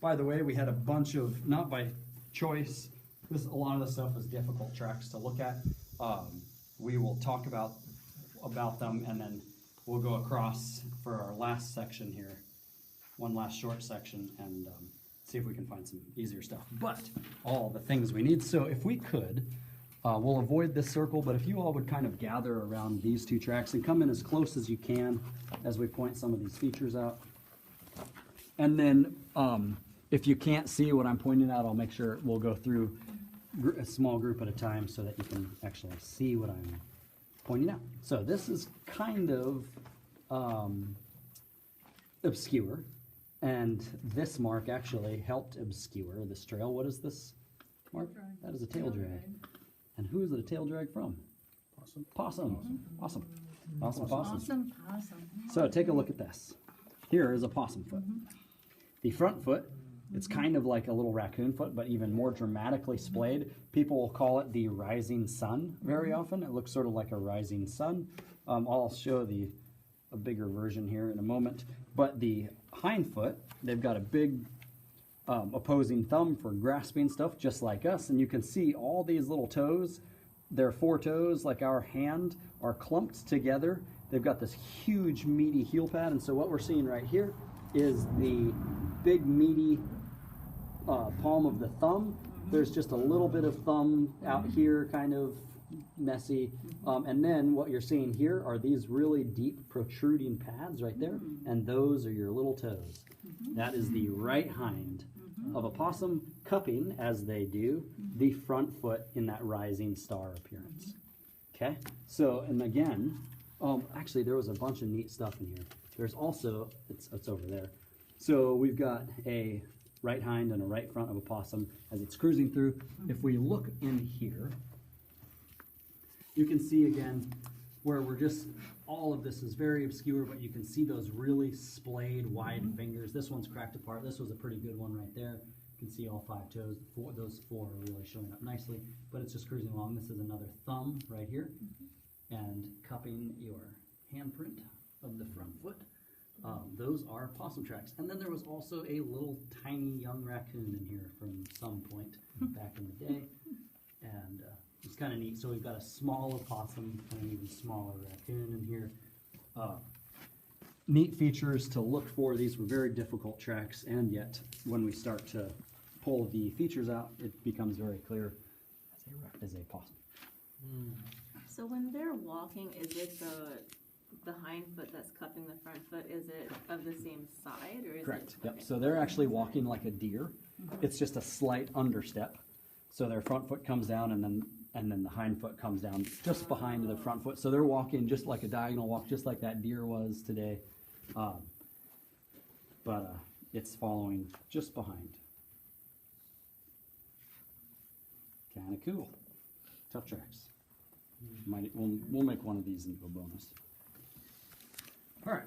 By the way, we had a bunch of, not by choice, a lot of the stuff is difficult tracks to look at. We will talk about them, and then we'll go across for our last section here, one last short section, and see if we can find some easier stuff. But all the things we need. So if we could, we'll avoid this circle, but if you all would kind of gather around these two tracks and come in as close as you can as we point some of these features out. And then if you can't see what I'm pointing out, I'll make sure we'll go through a small group at a time so that you can actually see what I'm pointing out. So this is kind of obscure, and this mark actually helped obscure this trail. What is this mark? That is a tail drag. And who is it a tail drag from? Possum. Possum. Awesome. Awesome possum. Awesome possum. So take a look at this. Here is a possum foot. The front foot, it's kind of like a little raccoon foot, but even more dramatically splayed. People will call it the rising sun very often. It looks sort of like a rising sun. I'll show a bigger version here in a moment. But the hind foot, they've got a big opposing thumb for grasping stuff, just like us. And you can see all these little toes. Their four toes, like our hand, are clumped together. They've got this huge, meaty heel pad. And so what we're seeing right here is the big, meaty palm of the thumb. There's just a little bit of thumb out here, kind of messy. And then what you're seeing here are these really deep protruding pads right there. And those are your little toes. That is the right hind of a possum, cupping, as they do, the front foot in that rising star appearance. Okay? So, and again, actually there was a bunch of neat stuff in here. There's also, it's over there. So we've got a right hind and a right front of a possum as it's cruising through. If we look in here, you can see again where we're just, all of this is very obscure, but you can see those really splayed wide fingers. This one's cracked apart. This was a pretty good one right there. You can see all five toes. Those four are really showing up nicely, but it's just cruising along. This is another thumb right here, and cupping your handprint of the front foot. Those are possum tracks. And then there was also a little tiny young raccoon in here from some point back in the day, and it's kind of neat. So we've got a smaller possum and an even smaller raccoon in here. Neat features to look for. These were very difficult tracks, and yet when we start to pull the features out, it becomes very clear as a possum. So when they're walking, is it the hind foot that's cupping the front foot? Is it of the same side, or is Correct. it? Yep. So they're actually walking like a deer. It's just a slight understep. So their front foot comes down, and then the hind foot comes down just behind the front foot. So they're walking just like a diagonal walk, just like that deer was today. But it's following just behind. Kind of cool. Tough tracks. We'll make one of these into a bonus. All right.